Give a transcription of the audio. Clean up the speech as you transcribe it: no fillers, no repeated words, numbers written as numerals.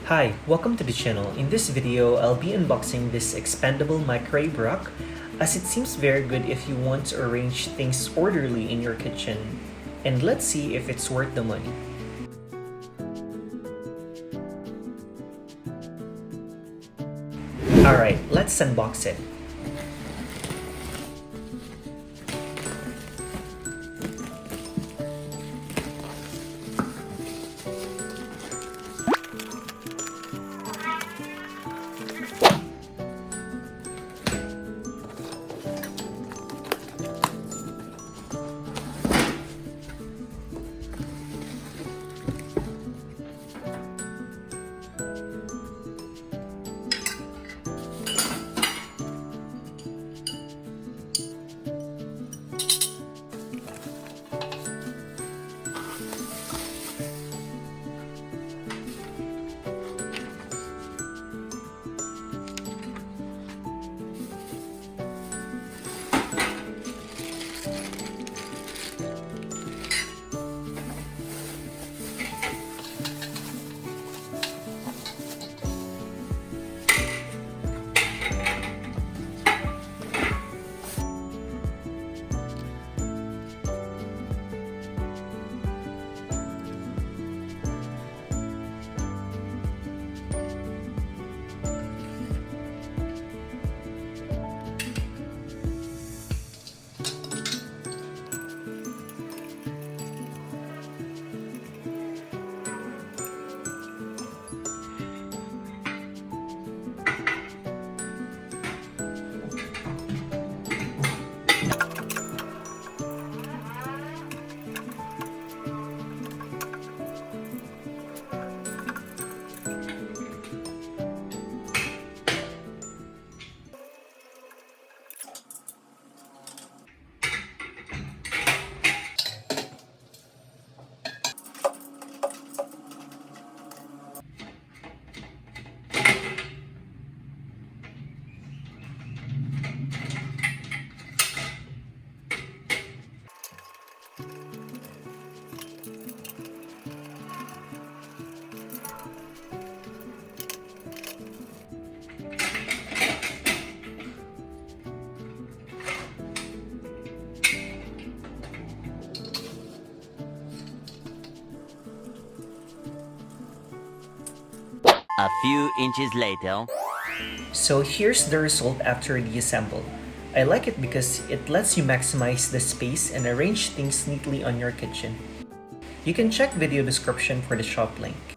Hi, welcome to the channel. In this video, I'll be unboxing this expandable microwave rack as it seems very good if you want to arrange things orderly in your kitchen. And let's see if it's worth the money. Alright, let's unbox it. A few inches later. So here's the result after the assemble. I like it because it lets you maximize the space and arrange things neatly on your kitchen. You can check video description for the shop link.